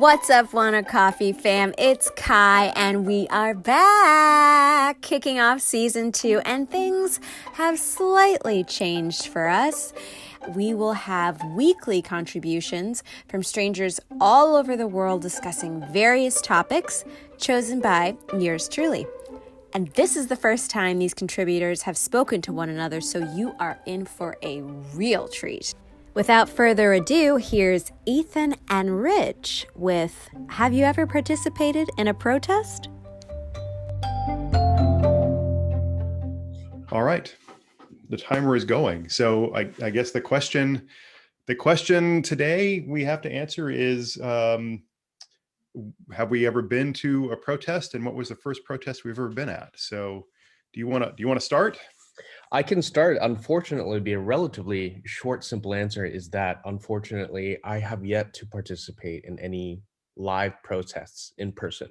What's up, Wanna Coffee fam? It's Kai, and we are back, kicking off season 2, and things have slightly changed for us. We will have weekly contributions from strangers all over the world discussing various topics chosen by yours truly. And this is the first time these contributors have spoken to one another, so you are in for a real treat. Without further ado, here's Ethan and Rich with Have You Ever Participated in a Protest? All right, the timer is going. So I guess the question today we have to answer is, have we ever been to a protest, and what was the first protest we've ever been at? So do you want to start? I can start. Unfortunately, be a relatively short, simple answer is that unfortunately, I have yet to participate in any live protests in person.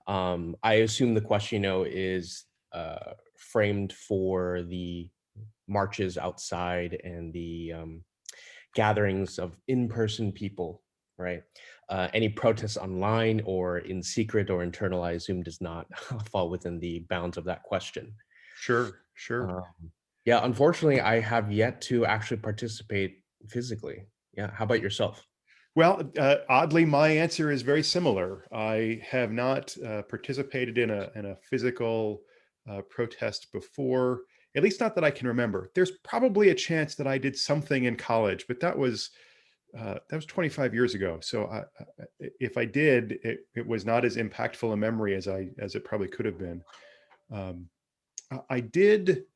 I assume the question, is framed for the marches outside and the gatherings of in-person people, right? Any protests online or in secret or internal, I assume, does not fall within the bounds of that question. Sure. Yeah, unfortunately, I have yet to actually participate physically. Yeah, how about yourself? Well, oddly, my answer is very similar. I have not participated in a physical protest before, at least not that I can remember. There's probably a chance that I did something in college, but that was 25 years ago. So if I did, it was not as impactful a memory as it probably could have been. Um, I did.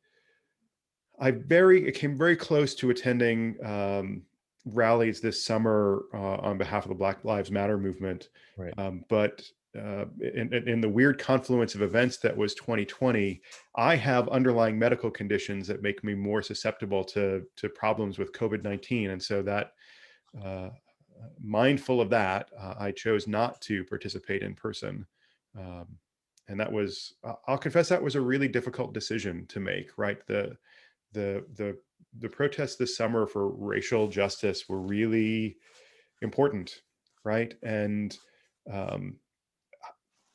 I came very close to attending rallies this summer on behalf of the Black Lives Matter movement. Right. But in the weird confluence of events that was 2020, I have underlying medical conditions that make me more susceptible to problems with COVID-19. And so that, mindful of that, I chose not to participate in person. And that was, I'll confess, that was a really difficult decision to make, right? The protests this summer for racial justice were really important, right? And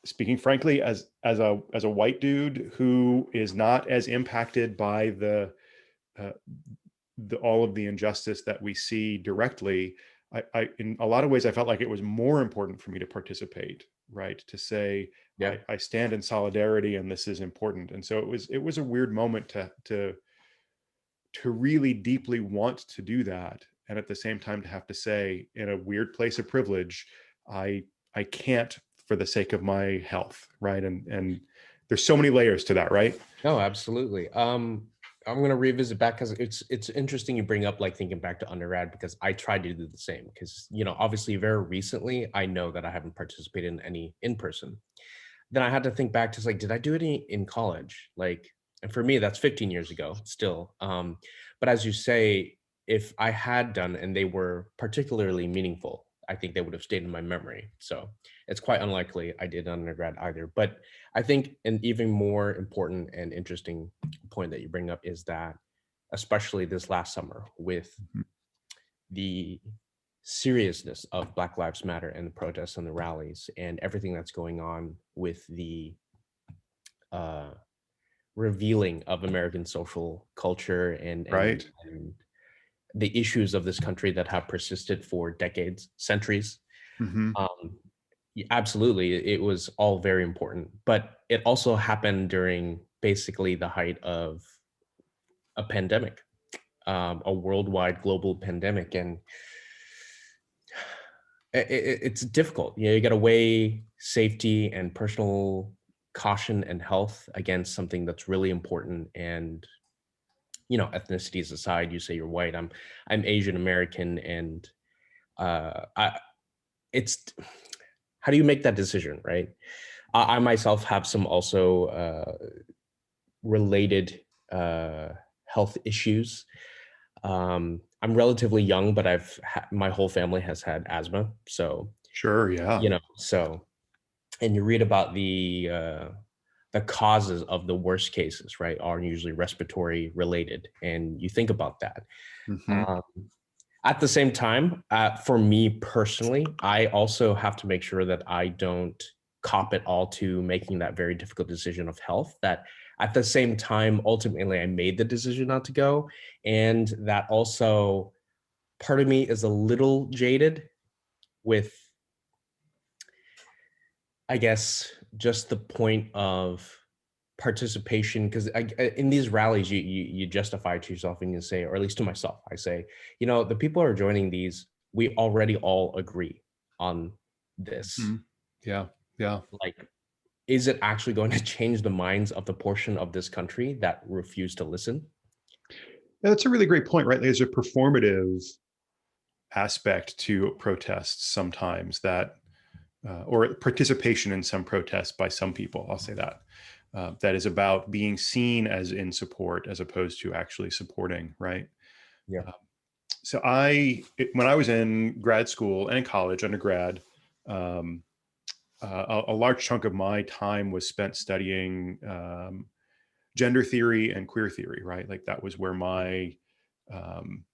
speaking frankly, as a white dude who is not as impacted by all of the injustice that we see directly, I in a lot of ways I felt like it was more important for me to participate, right? To say, Yeah. I stand in solidarity and this is important. And so it was a weird moment to really deeply want to do that, and at the same time to have to say, in a weird place of privilege, I can't, for the sake of my health, right? And there's so many layers to that, right? No, absolutely. I'm gonna revisit back because it's interesting you bring up like thinking back to undergrad, because I tried to do the same because obviously very recently I know that I haven't participated in any in person. Then I had to think back to like, did I do any in college? Like, and for me, that's 15 years ago still. But as you say, if I had done and they were particularly meaningful, I think they would have stayed in my memory. So it's quite unlikely I did undergrad either. But I think an even more important and interesting point that you bring up is that, especially this last summer, with Mhm. the seriousness of Black Lives Matter and the protests and the rallies and everything that's going on with the uh, revealing of American social culture Right. and the issues of this country that have persisted for decades, centuries. Hmm. Um, Absolutely, it was all very important, but it also happened during basically the height of a pandemic, a worldwide global pandemic, and it's difficult. You got to weigh safety and personal caution and health against something that's really important. And ethnicities aside, you say you're white. I'm Asian American, and I it's how do you make that decision, right? I myself have some also related health issues. I'm relatively young, but my whole family has had asthma, so Sure. Yeah. so and you read about the causes of the worst cases, right, are usually respiratory related, and you think about that. Hmm. Um, At the same time, for me personally, I also have to make sure that I don't cop it all to making that very difficult decision of health. That at the same time, ultimately, I made the decision not to go. And that also part of me is a little jaded with, I guess, just the point of participation, because in these rallies you justify to yourself and you say, or at least to myself, I say, the people who are joining these, we already all agree on this. Mhm. Yeah. Yeah. Like, is it actually going to change the minds of the portion of this country that refuse to listen? That's a really great point, right? There's a performative aspect to protests sometimes that, or participation in some protests by some people, I'll say that, that is about being seen as in support as opposed to actually supporting, right? Yeah. So when I was in grad school and in college, undergrad, um, a large chunk of my time was spent studying gender theory and queer theory, right? Like that was where um,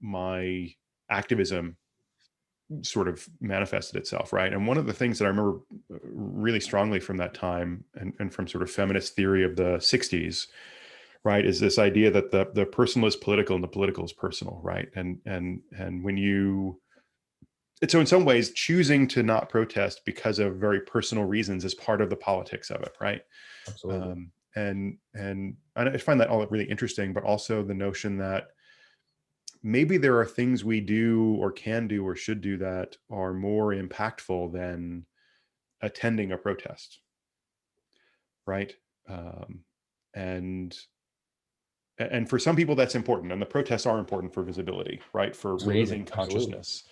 my activism sort of manifested itself, right? And one of the things that I remember really strongly from that time and from sort of feminist theory of the 60s, right, is this idea that the personal is political and the political is personal, right? And when you so in some ways choosing to not protest because of very personal reasons is part of the politics of it, right? Absolutely. And I find that all really interesting, but also the notion that maybe there are things we do or can do or should do that are more impactful than attending a protest, right? Um, and and for some people that's important, and the protests are important for visibility, right? For Absolutely. raising Absolutely. consciousness.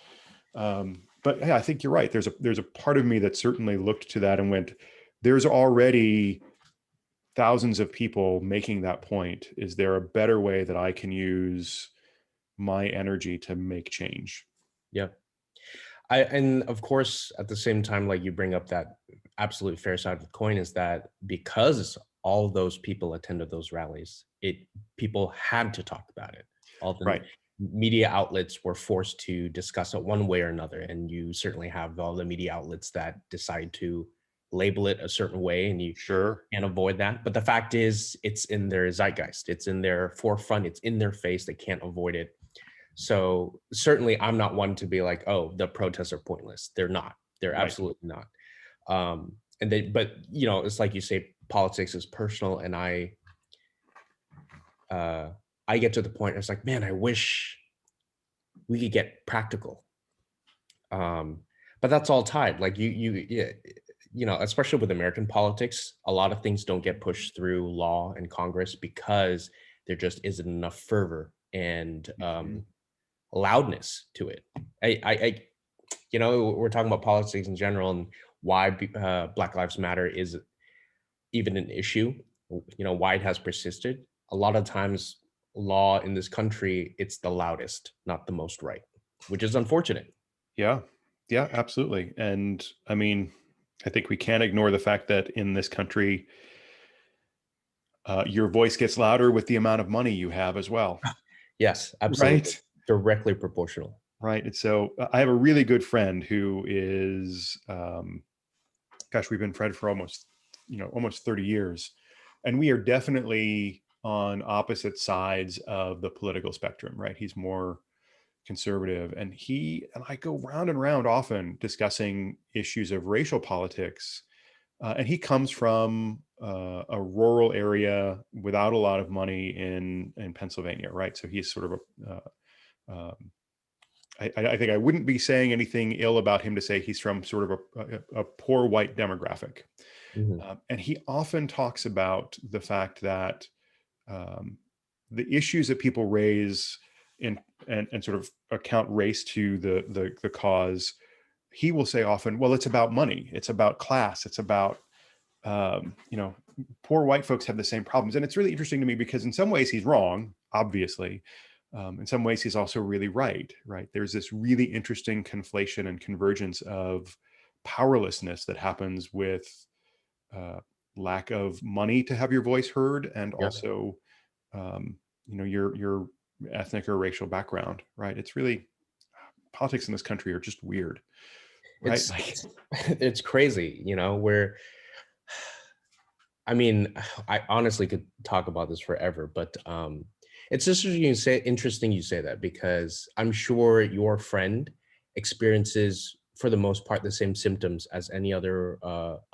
But yeah, I think you're right. There's a part of me that certainly looked to that and went, there's already thousands of people making that point. Is there a better way that I can use my energy to make change? Yeah. And of course, at the same time, like you bring up that absolute fair side of the coin is that because all those people attended those rallies, people had to talk about it. All the Right. media outlets were forced to discuss it one way or another. And you certainly have all the media outlets that decide to label it a certain way, and you Sure. can't avoid that. But the fact is, it's in their zeitgeist, it's in their forefront, it's in their face. They can't avoid it. So certainly I'm not one to be like, oh, the protests are pointless. They're not. They're Right. absolutely not. But it's like you say, politics is personal, and I get to the point. It's like, man, I wish we could get practical. But that's all tied. Like yeah, especially with American politics, a lot of things don't get pushed through law and Congress because there just isn't enough fervor and Mhm. loudness to it. We're talking about politics in general and why Black Lives Matter is even an issue. Why it has persisted. A lot of times, law in this country, it's the loudest, not the most right, which is unfortunate. Yeah. Yeah, absolutely. And I mean, I think we can't ignore the fact that in this country, your voice gets louder with the amount of money you have as well. Yes, absolutely, Right. directly proportional. Right. And so I have a really good friend who is, gosh, we've been friends for almost 30 years. And we are definitely on opposite sides of the political spectrum, right? He's more conservative, and he and I go round and round often discussing issues of racial politics. And he comes from a rural area without a lot of money in Pennsylvania, right? So he's sort of um, I think I wouldn't be saying anything ill about him to say he's from sort of a poor white demographic. Mhm. And he often talks about the fact that um, the issues that people raise in and sort of account race to the cause, he will say often, well, it's about money, it's about class, it's about poor white folks have the same problems. And it's really interesting to me because in some ways he's wrong, obviously. In some ways he's also really right, right? There's this really interesting conflation and convergence of powerlessness that happens with uh, lack of money to have your voice heard, and Yeah. also um, your ethnic or racial background, right? It's really, politics in this country are just weird, right? It's Like, it's crazy, you know, where I mean, I honestly could talk about this forever, but it's just interesting you say that, because I'm sure your friend experiences, for the most part, the same symptoms as any other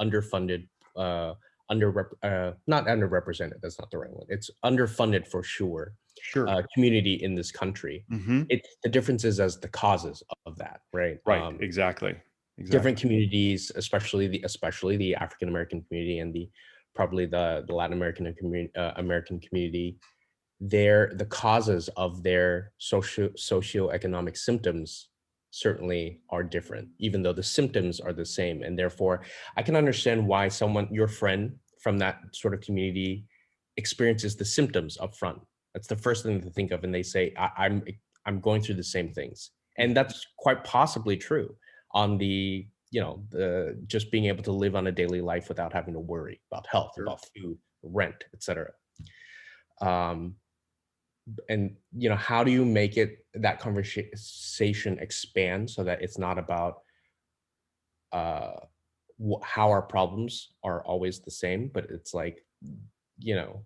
underfunded, not underrepresented. That's not the right one. It's underfunded for sure. sure. Community in this country. Hmm. It's the differences as the causes of that, right? Right. Exactly. Different Exactly. communities, especially the African American community and probably the Latin American American community, the causes of their socioeconomic symptoms certainly are different, even though the symptoms are the same. And therefore, I can understand why your friend from that sort of community experiences the symptoms up front. That's the first thing to think of, and they say, I'm going through the same things," and that's quite possibly true on the the just being able to live on a daily life without having to worry about health, Sure. about food, rent, etc. Um, and how do you make that conversation expand so that it's not about uh, how our problems are always the same, but it's like,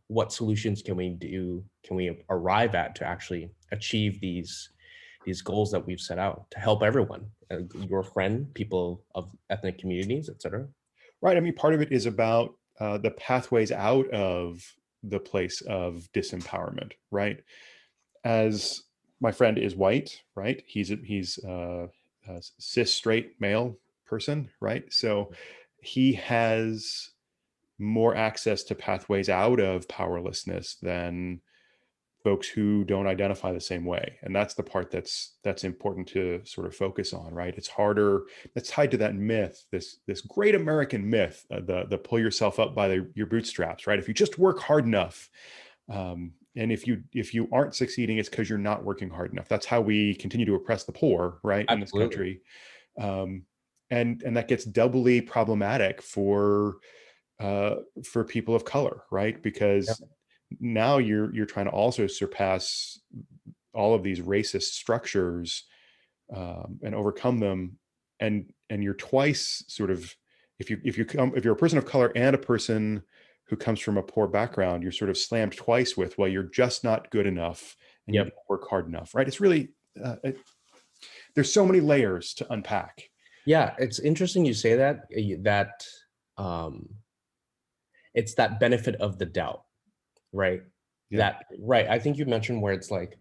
what solutions can we arrive at to actually achieve these goals that we've set out to help everyone, your friend, people of ethnic communities, etc. Right. I mean, part of it is about the pathways out of the place of disempowerment, right? As my friend is white, right? He's a cis straight male person, right? So he has more access to pathways out of powerlessness than folks who don't identify the same way. And that's the part that's important to sort of focus on, right? It's harder. That's tied to that myth, this great American myth, the pull yourself up by your bootstraps, right? If you just work hard enough, and if you aren't succeeding, it's because you're not working hard enough. That's how we continue to oppress the poor, right, in this Absolutely. country. um, and that gets doubly problematic for people of color, right? Yeah. Because now you're trying to also surpass all of these racist structures, and overcome them, and you're twice sort of, if you're a person of color and a person who comes from a poor background, you're sort of slammed twice with, well, you're just not good enough and you Yep. don't work hard enough, right? It's really, there's so many layers to unpack. Yeah, it's interesting you say that. That um, it's that benefit of the doubt, right? Yeah. I think you mentioned where it's like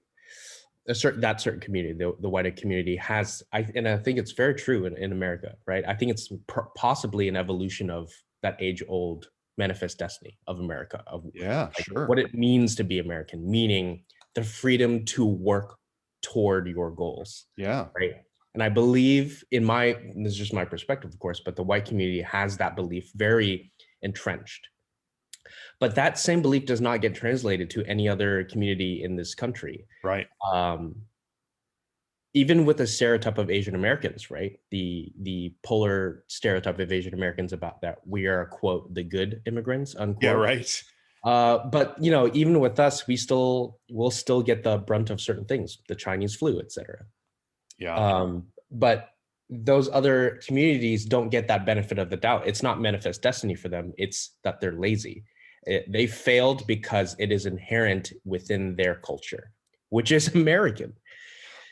certain community, the white community has, and I think it's very true in America, right? I think it's possibly an evolution of that age old manifest destiny of America, of Yeah, like sure. what it means to be American, meaning the freedom to work toward your goals, Yeah. right? And I believe this is just my perspective, of course, but the white community has that belief very entrenched. But that same belief does not get translated to any other community in this country. Right. Um, Even with the stereotype of Asian Americans, right? The polar stereotype of Asian Americans about that we are, quote, the good immigrants, unquote. Yeah, right. But even with us, we'll still get the brunt of certain things, the Chinese flu, etc. Yeah. But those other communities don't get that benefit of the doubt. It's not manifest destiny for them. It's that they're lazy. They failed because it is inherent within their culture, which is American.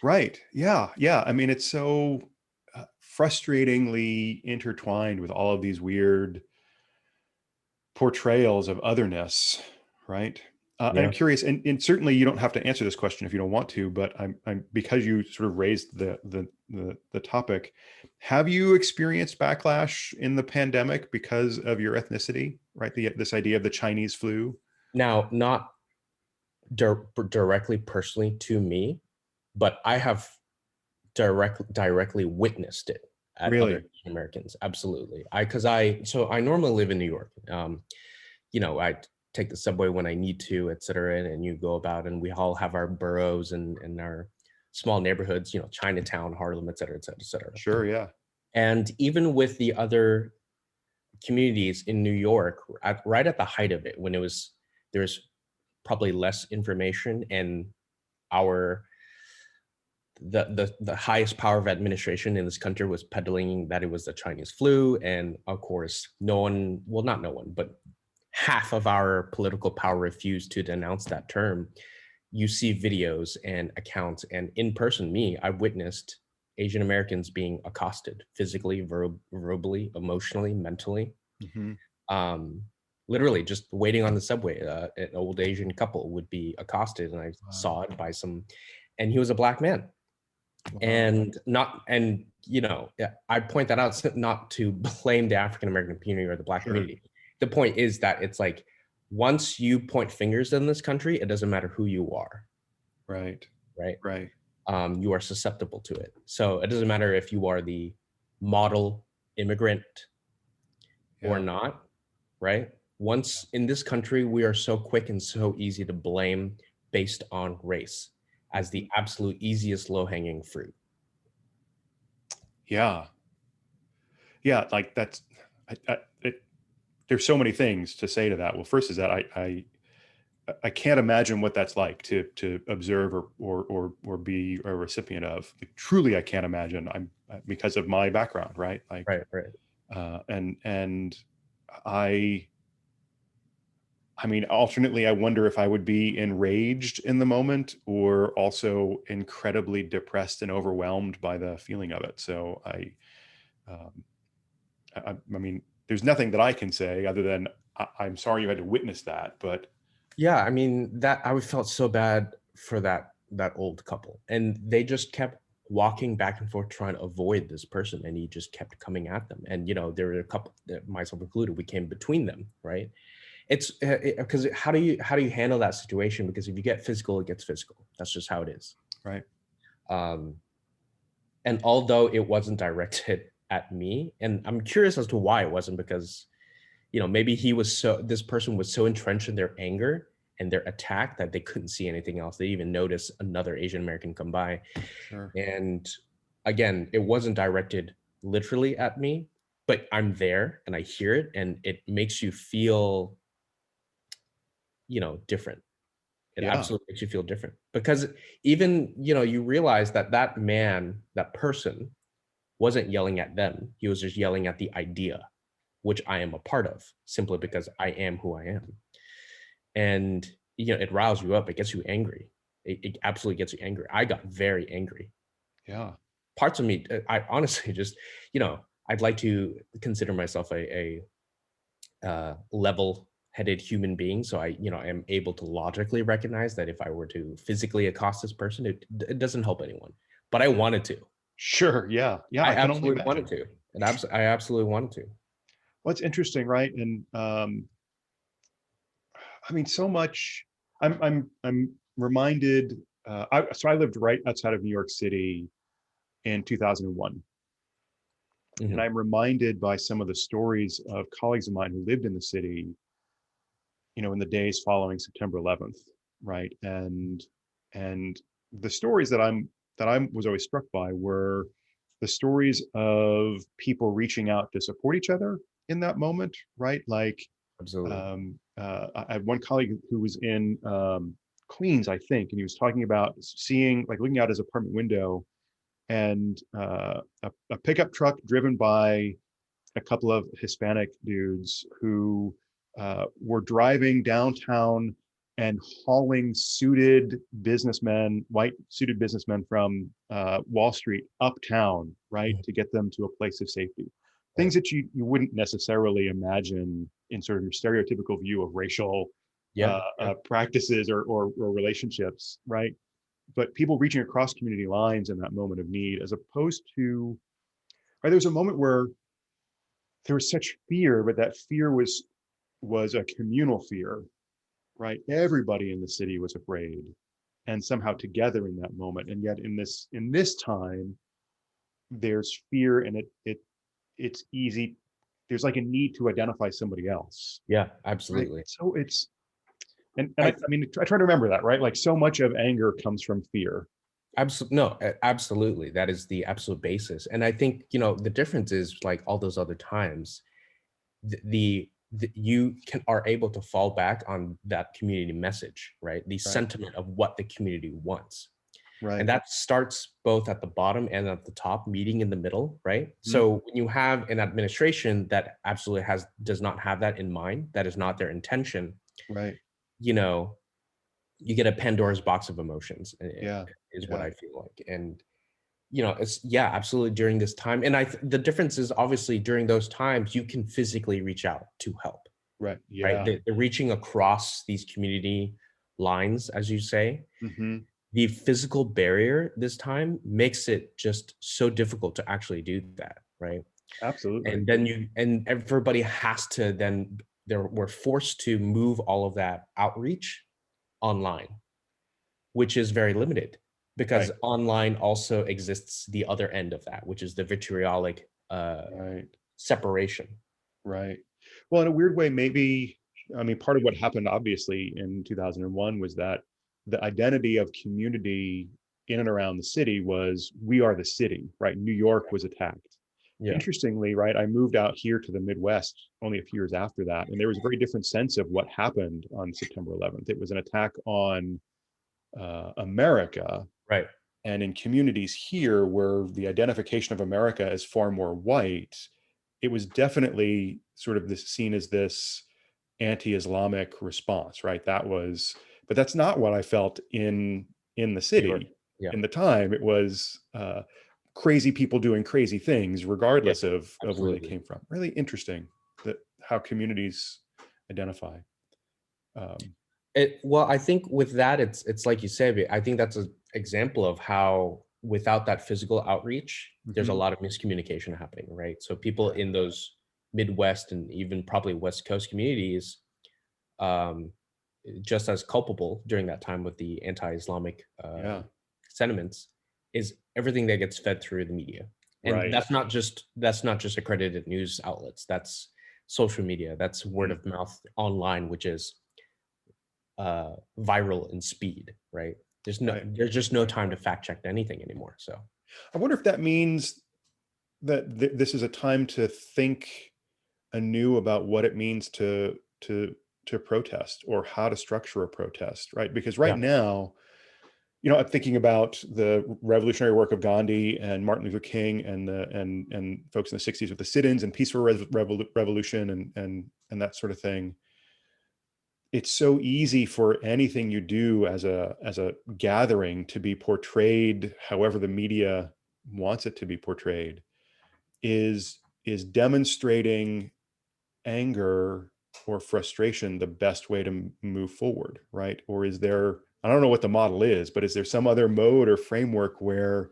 Right. Yeah. Yeah. I mean, it's so frustratingly intertwined with all of these weird portrayals of otherness, right? I'm Yeah. curious, and certainly you don't have to answer this question if you don't want to, but I'm because you sort of raised the topic. Have you experienced backlash in the pandemic because of your ethnicity, right? This idea of the Chinese flu. Now, not directly personally to me, but I have directly witnessed it at other Really? Asian Americans. Absolutely. I normally live in New York. I take the subway when I need to, et cetera, and you go about, and we all have our boroughs and our small neighborhoods, Chinatown, Harlem, et cetera, et cetera, et cetera. Sure. Yeah. And even with the other communities in New York, right at the height of it, when there's probably less information and our the highest power of administration in this country was peddling that it was the Chinese flu, and of course, no one, well, not no one, but half of our political power refused to denounce that term. You see videos and accounts, and in person, I've witnessed Asian Americans being accosted physically, verbally, emotionally, mentally. Mm-hmm. Literally just waiting on the subway, an old Asian couple would be accosted, and I Wow. saw it by some, and he was a black man. Wow. And I point that out not to blame the African American community or the black community. The point is that it's like, once you point fingers in this country, it doesn't matter who you are. Right. You are susceptible to it. So it doesn't matter if you are the model immigrant or not, right? Once in this country, we are so quick and so easy to blame based on race as the absolute easiest low-hanging fruit. Yeah, like that's, there's so many things to say to that. Well, first is that I can't imagine what that's like to observe or be a recipient of. Like, truly, I can't imagine. I'm because of my background, right? Like, right. And I mean, alternately, I wonder if I would be enraged in the moment or also incredibly depressed and overwhelmed by the feeling of it. So I mean, there's nothing that I can say other than I'm sorry you had to witness that. But yeah, I mean, that I felt so bad for that old couple, and they just kept walking back and forth trying to avoid this person, and he just kept coming at them. And there were a couple, myself included, we came between them, right? It's because how do you handle that situation? Because if you get physical, it gets physical. That's just how it is. Right. And although it wasn't directed at me, and I'm curious as to why it wasn't, because maybe this person was so entrenched in their anger and their attack that they couldn't see anything else. They even noticed another Asian American come by. Sure. And again, it wasn't directed literally at me, but I'm there and I hear it, and it makes you feel different. It absolutely makes you feel different, because even you realize that that person wasn't yelling at them. He was just yelling at the idea, which I am a part of, simply because I am who I am. And it riles you up. It gets you angry. It absolutely gets you angry. I got very angry. Yeah. Parts of me, I honestly just I'd like to consider myself a level-headed human being, so I am able to logically recognize that if I were to physically accost this person, it doesn't help anyone. But I wanted to. Sure. Yeah. I can only imagine. Wanted to. And I absolutely wanted to. Well, it's interesting, right? And I mean, so much. I'm reminded. So I lived right outside of New York City in 2001. Mm-hmm. And I'm reminded by some of the stories of colleagues of mine who lived in the city, in the days following September 11th, right? And the stories that I was always struck by were the stories of people reaching out to support each other in that moment, right? Like, absolutely. I had one colleague who was in Queens, I think, and he was talking about looking out his apartment window, and a pickup truck driven by a couple of Hispanic dudes who were driving downtown and hauling white suited businessmen from Wall Street uptown, right, to get them to a place of safety. Things that you wouldn't necessarily imagine in sort of your stereotypical view of racial practices or relationships, right? But people reaching across community lines in that moment of need, as opposed to, right, there was a moment where there was such fear, but that fear was a communal fear, right? Everybody in the city was afraid, and somehow together in that moment. And yet in this time, there's fear, and it's easy. There's like a need to identify somebody else. Yeah, absolutely. Right? So it's, and I mean, I try to remember that, right? Like, so much of anger comes from fear. Absolutely. That is the absolute basis. And I think, the difference is, like all those other times, the you are able to fall back on that community message, right? The sentiment of what the community wants. Right. And that starts both at the bottom and at the top, meeting in the middle, right? Mm-hmm. So when you have an administration that absolutely does not have that in mind, that is not their intention, right? You know, you get a Pandora's box of emotions. Is what Yeah. I feel like. And you know, it's absolutely during this time. And the difference is obviously during those times you can physically reach out to help. Right. Yeah. Right. They're reaching across these community lines, as you say. Mm-hmm. The physical barrier this time makes it just so difficult to actually do that, right? Absolutely. And then everybody has to we're forced to move all of that outreach online, which is very limited because online also exists the other end of that, which is the vitriolic separation. Right. Well, in a weird way, maybe, I mean, part of what happened obviously in 2001 was that the identity of community in and around the city was, we are the city, right? New York was attacked. Yeah. Interestingly, right, I moved out here to the Midwest only a few years after that, and there was a very different sense of what happened on September 11th. It was an attack on America. Right. And in communities here where the identification of America is far more white, it was definitely sort of seen as this anti-Islamic response, right? But that's not what I felt in the city. Yeah. In the time, it was crazy people doing crazy things, regardless of where they came from. Really interesting that how communities identify. Well, I think with that, it's like you say, I think that's an example of how without that physical outreach, there's a lot of miscommunication happening, right? So people in those Midwest and even probably West Coast communities, just as culpable during that time with the anti-Islamic sentiments, is everything that gets fed through the media. And that's not just accredited news outlets. That's social media. That's word of mouth online, which is viral in speed, right? There's just no time to fact check anything anymore. So I wonder if that means that this is a time to think anew about what it means to protest, or how to structure a protest, right? Because now, you know, I'm thinking about the revolutionary work of Gandhi and Martin Luther King and folks in the 60s with the sit-ins and peaceful revolution and that sort of thing. It's so easy for anything you do as a gathering to be portrayed however the media wants it to be portrayed. Is demonstrating anger or frustration the best way to move forward, right? Or is there, I don't know what the model is, but is there some other mode or framework where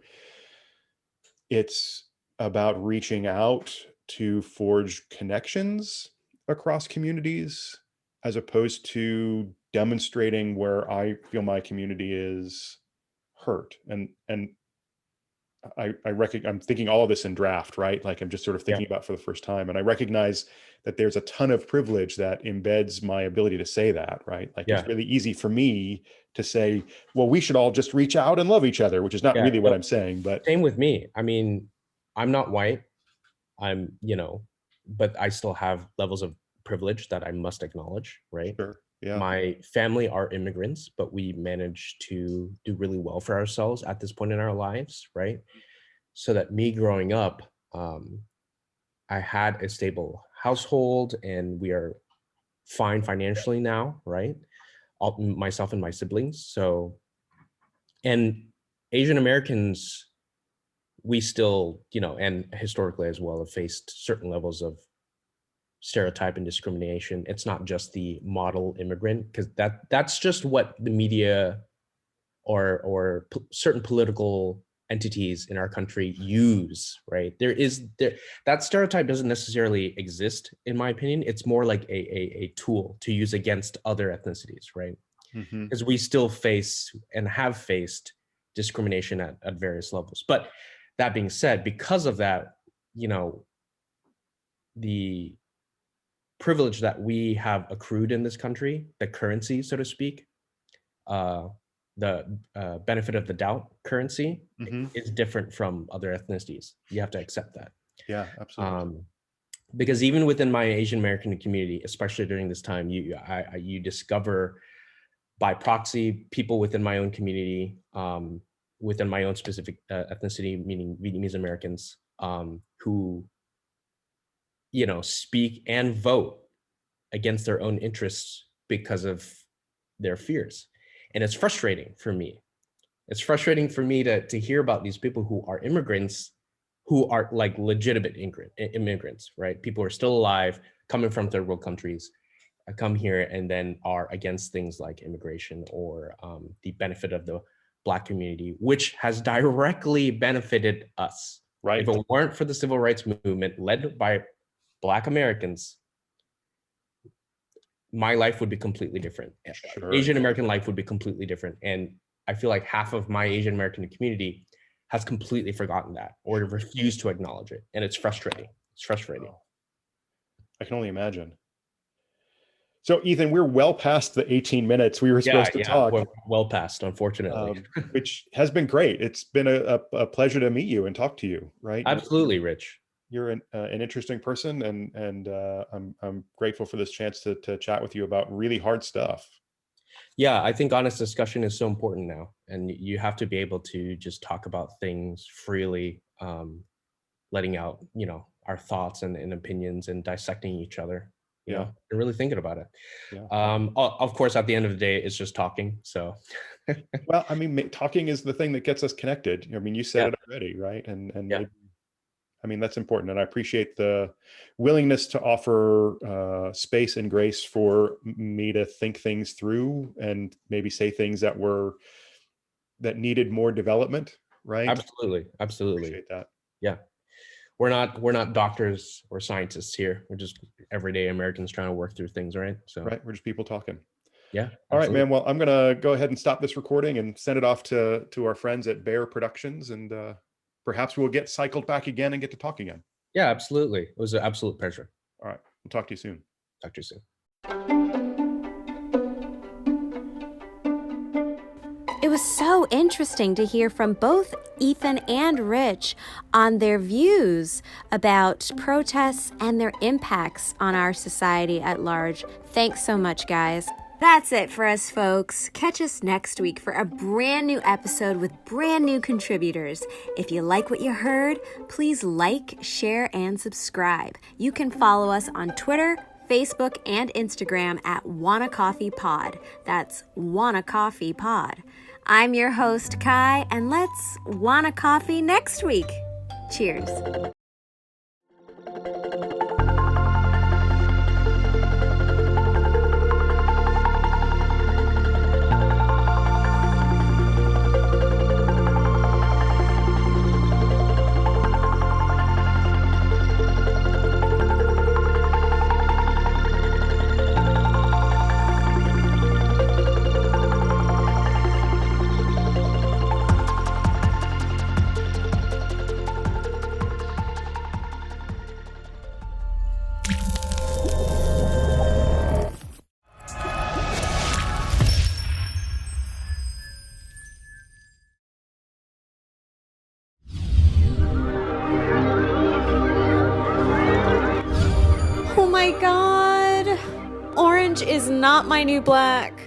it's about reaching out to forge connections across communities, as opposed to demonstrating where I feel my community is hurt? And I'm thinking all of this in draft, right? Like I'm just sort of thinking about for the first time. And I recognize that there's a ton of privilege that embeds my ability to say that, right? Like it's really easy for me to say, well, we should all just reach out and love each other, which is not really what I'm saying. But same with me. I mean, I'm not white. But I still have levels of privilege that I must acknowledge, right? Sure. Yeah. My family are immigrants, but we managed to do really well for ourselves at this point in our lives, right? So that me growing up, I had a stable household and we are fine financially now, right? Myself and my siblings. So, and Asian Americans, we still, and historically as well, have faced certain levels of stereotype and discrimination. It's not just the model immigrant, because that's just what the media or certain political entities in our country use, right? That stereotype doesn't necessarily exist, in my opinion. It's more like a tool to use against other ethnicities, right? Because we still face and have faced discrimination at various levels. But that being said, because of that, the privilege that we have accrued in this country, the currency, so to speak, the benefit of the doubt currency is different from other ethnicities. You have to accept that. Yeah, absolutely. because even within my Asian American community, especially during this time, you discover by proxy people within my own community, within my own specific ethnicity, meaning Vietnamese Americans, who speak and vote against their own interests because of their fears. And it's frustrating for me. It's frustrating for me to hear about these people who are immigrants, who are like legitimate immigrants, right? People are still alive, coming from third world countries, come here and then are against things like immigration or the benefit of the Black community, which has directly benefited us. Right. If it weren't for the civil rights movement led by Black Americans, my life would be completely different. Sure. Asian American life would be completely different. And I feel like half of my Asian American community has completely forgotten that or refused to acknowledge it. And it's frustrating. It's frustrating. I can only imagine. So Ethan, we're well past the 18 minutes we were supposed to talk. We're well past, unfortunately. Which has been great. It's been a pleasure to meet you and talk to you, right? Absolutely, Rich. You're an interesting person, and I'm grateful for this chance to chat with you about really hard stuff. Yeah, I think honest discussion is so important now, and you have to be able to just talk about things freely, letting out our thoughts and opinions and dissecting each other. You know, and really thinking about it. Yeah. Of course, at the end of the day, it's just talking. So, well, I mean, talking is the thing that gets us connected. I mean, you said it already, right? And maybe, I mean, that's important. And I appreciate the willingness to offer space and grace for me to think things through and maybe say things that needed more development, right? Absolutely. Absolutely. Appreciate that. Yeah. We're not doctors or scientists here. We're just everyday Americans trying to work through things, right? So right, we're just people talking. Yeah. All right, man. Well, I'm gonna go ahead and stop this recording and send it off to our friends at Bear Productions, and perhaps we'll get cycled back again and get to talk again. Yeah, absolutely. It was an absolute pleasure. All right, we'll talk to you soon. Talk to you soon. It was so interesting to hear from both Ethan and Rich on their views about protests and their impacts on our society at large. Thanks so much, guys. That's it for us, folks. Catch us next week for a brand new episode with brand new contributors. If you like what you heard, please like, share, and subscribe. You can follow us on Twitter, Facebook, and Instagram at WannaCoffeePod. That's WannaCoffeePod. I'm your host, Kai, and let's wanna coffee next week. Cheers. Oh my God, orange is not my new black.